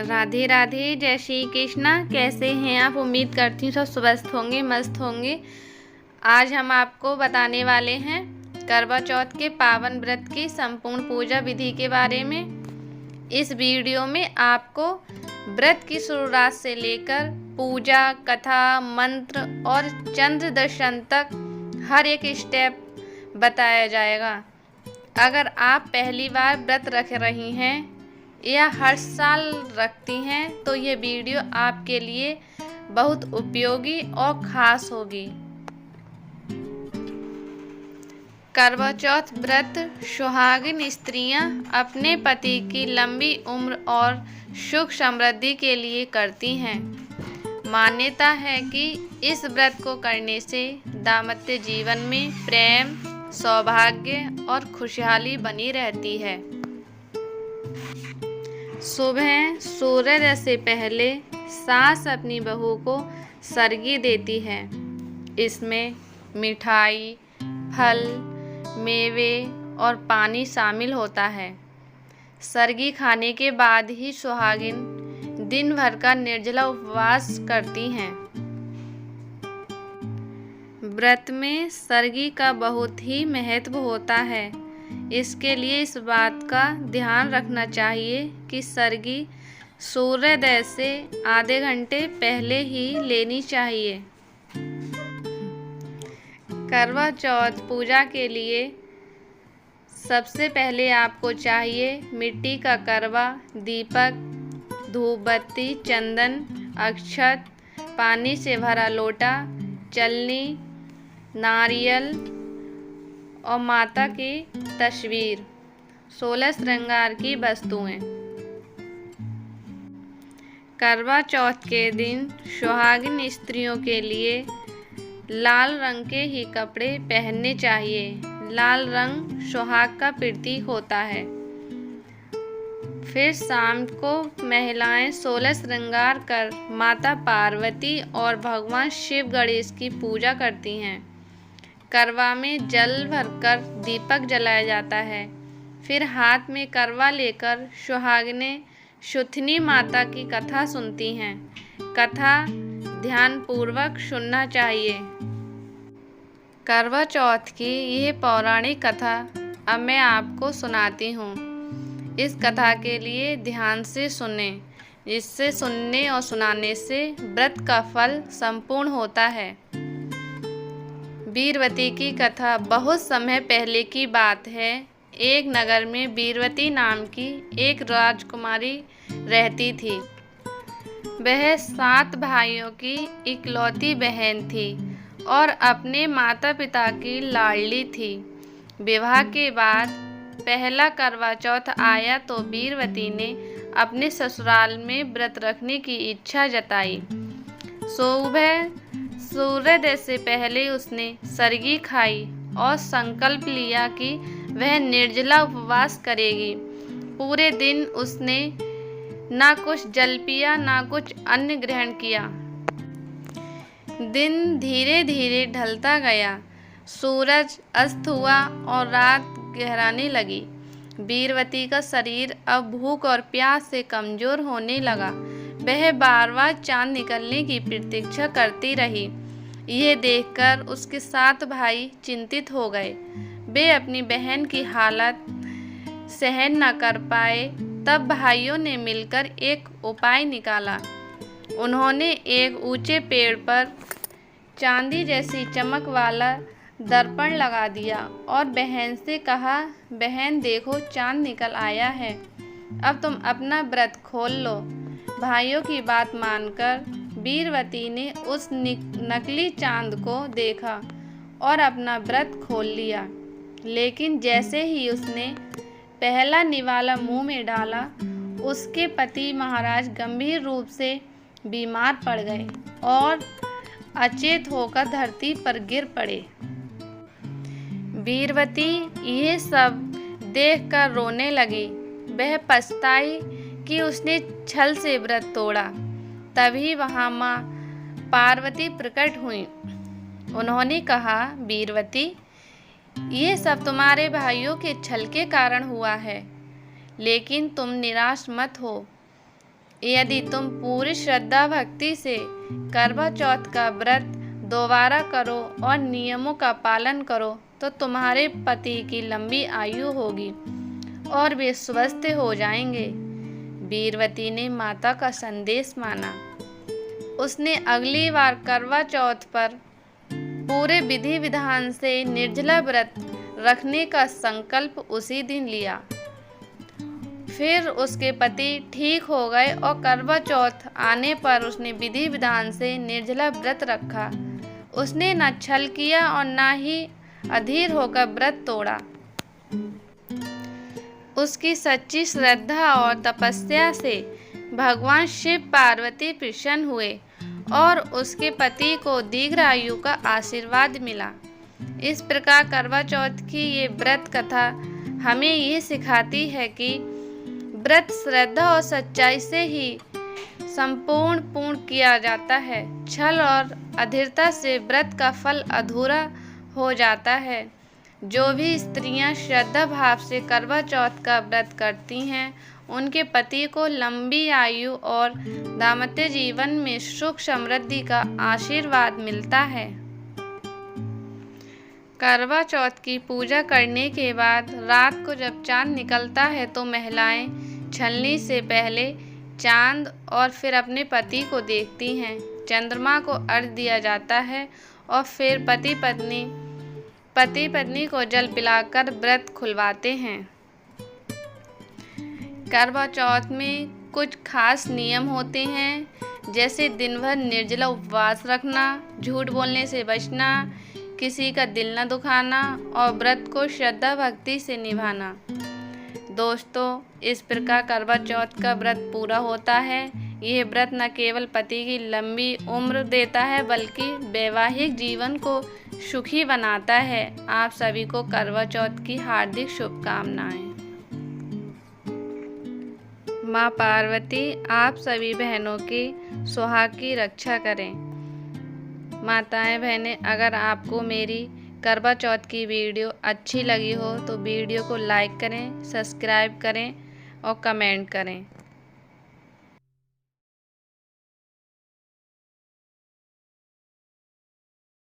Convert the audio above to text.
राधे राधे, जय श्री कृष्णा। कैसे हैं आप? उम्मीद करती हूँ सब स्वस्थ होंगे, मस्त होंगे। आज हम आपको बताने वाले हैं करवा चौथ के पावन व्रत की संपूर्ण पूजा विधि के बारे में। इस वीडियो में आपको व्रत की शुरुआत से लेकर पूजा, कथा, मंत्र और चंद्र दर्शन तक हर एक स्टेप बताया जाएगा। अगर आप पहली बार व्रत रख रही हैं या हर साल रखती हैं तो ये वीडियो आपके लिए बहुत उपयोगी और ख़ास होगी। करवा चौथ व्रत सुहागिन स्त्रियां अपने पति की लंबी उम्र और सुख समृद्धि के लिए करती हैं। मान्यता है कि इस व्रत को करने से दाम्पत्य जीवन में प्रेम, सौभाग्य और खुशहाली बनी रहती है। सुबह सूर्योदय से पहले सास अपनी बहू को सरगी देती है। इसमें मिठाई, फल, मेवे और पानी शामिल होता है। सरगी खाने के बाद ही सुहागिन दिन भर का निर्जला उपवास करती हैं। व्रत में सरगी का बहुत ही महत्व होता है। इसके लिए इस बात का ध्यान रखना चाहिए कि सरगी सूर्योदय से आधे घंटे पहले ही लेनी चाहिए। करवा चौथ पूजा के लिए सबसे पहले आपको चाहिए मिट्टी का करवा, दीपक, धूप बत्ती, चंदन, अक्षत, पानी से भरा लोटा, चलनी, नारियल और माता की तस्वीर, 16 श्रृंगार की वस्तुएं। करवा चौथ के दिन सुहागिन स्त्रियों के लिए लाल रंग के ही कपड़े पहनने चाहिए। लाल रंग सुहाग का प्रतीक होता है। फिर शाम को महिलाएं 16 श्रृंगार कर माता पार्वती और भगवान शिव गणेश की पूजा करती हैं। करवा में जल भरकर दीपक जलाया जाता है। फिर हाथ में करवा लेकर सुहागिनें सुथनी माता की कथा सुनती हैं। कथा ध्यानपूर्वक सुनना चाहिए। करवा चौथ की यह पौराणिक कथा अब मैं आपको सुनाती हूँ। इस कथा के लिए ध्यान से सुने। इससे सुनने और सुनाने से व्रत का फल संपूर्ण होता है। वीरवती की कथा बहुत समय पहले की बात है। एक नगर में वीरवती नाम की एक राजकुमारी रहती थी। वह 7 भाइयों की इकलौती बहन थी और अपने माता पिता की लाडली थी। विवाह के बाद पहला करवा चौथ आया तो वीरवती ने अपने ससुराल में व्रत रखने की इच्छा जताई। सुबह सूर्योदय से पहले उसने सरगी खाई और संकल्प लिया कि वह निर्जला उपवास करेगी। पूरे दिन उसने ना कुछ जल पिया, ना कुछ अन्न ग्रहण किया। दिन धीरे धीरे ढलता गया। सूरज अस्त हुआ और रात गहराने लगी। वीरवती का शरीर अब भूख और प्यास से कमजोर होने लगा। वह बार बार चांद निकलने की प्रतीक्षा करती रही। यह देखकर उसके 7 भाई चिंतित हो गए। वे अपनी बहन की हालत सहन न कर पाए। तब भाइयों ने मिलकर एक उपाय निकाला। उन्होंने एक ऊंचे पेड़ पर चांदी जैसी चमक वाला दर्पण लगा दिया और बहन से कहा, बहन देखो चांद निकल आया है, अब तुम अपना व्रत खोल लो। भाइयों की बात मानकर वीरवती ने उस नकली चांद को देखा और अपना व्रत खोल लिया। लेकिन जैसे ही उसने पहला निवाला मुंह में डाला, उसके पति महाराज गंभीर रूप से बीमार पड़ गए और अचेत होकर धरती पर गिर पड़े। वीरवती यह सब देखकर रोने लगी। वह पछताई कि उसने छल से व्रत तोड़ा। तभी वहाँ माँ पार्वती प्रकट हुई। उन्होंने कहा, वीरवती, ये सब तुम्हारे भाइयों के छल के कारण हुआ है, लेकिन तुम निराश मत हो। यदि तुम पूरी श्रद्धा भक्ति से करवा चौथ का व्रत दोबारा करो और नियमों का पालन करो तो तुम्हारे पति की लंबी आयु होगी और वे स्वस्थ हो जाएंगे। वीरवती ने माता का संदेश माना। उसने अगली बार करवा चौथ पर पूरे विधि विधान से निर्जला व्रत रखने का संकल्प उसी दिन लिया। फिर उसके पति ठीक हो गए और करवा चौथ आने पर उसने विधि विधान से निर्जला व्रत रखा। उसने न छल किया और न ही अधीर होकर व्रत तोड़ा। उसकी सच्ची श्रद्धा और तपस्या से भगवान शिव पार्वती प्रसन्न हुए और उसके पति को दीर्घायु का आशीर्वाद मिला। इस प्रकार करवा चौथ की ये व्रत कथा हमें ये सिखाती है कि व्रत श्रद्धा और सच्चाई से ही पूर्ण किया जाता है। छल और अधीरता से व्रत का फल अधूरा हो जाता है। जो भी स्त्रियां श्रद्धा भाव से करवा चौथ का व्रत करती हैं उनके पति को लंबी आयु और दाम्पत्य जीवन में सुख समृद्धि का आशीर्वाद मिलता है। करवा चौथ की पूजा करने के बाद रात को जब चांद निकलता है तो महिलाएं छलनी से पहले चांद और फिर अपने पति को देखती हैं। चंद्रमा को अर्घ्य दिया जाता है और फिर पति पत्नी को जल पिलाकर व्रत खुलवाते हैं। करवा चौथ में कुछ खास नियम होते हैं, जैसे दिन भर निर्जला उपवास रखना, झूठ बोलने से बचना, किसी का दिल न दुखाना और व्रत को श्रद्धा भक्ति से निभाना। दोस्तों, इस प्रकार करवा चौथ का व्रत पूरा होता है। यह व्रत न केवल पति की लंबी उम्र देता है बल्कि वैवाहिक जीवन को सुखी बनाता है। आप सभी को करवा चौथ की हार्दिक शुभकामनाएं। माँ पार्वती आप सभी बहनों की सुहाग की रक्षा करें। माताएं बहनें, अगर आपको मेरी करवा चौथ की वीडियो अच्छी लगी हो तो वीडियो को लाइक करें, सब्सक्राइब करें और कमेंट करें।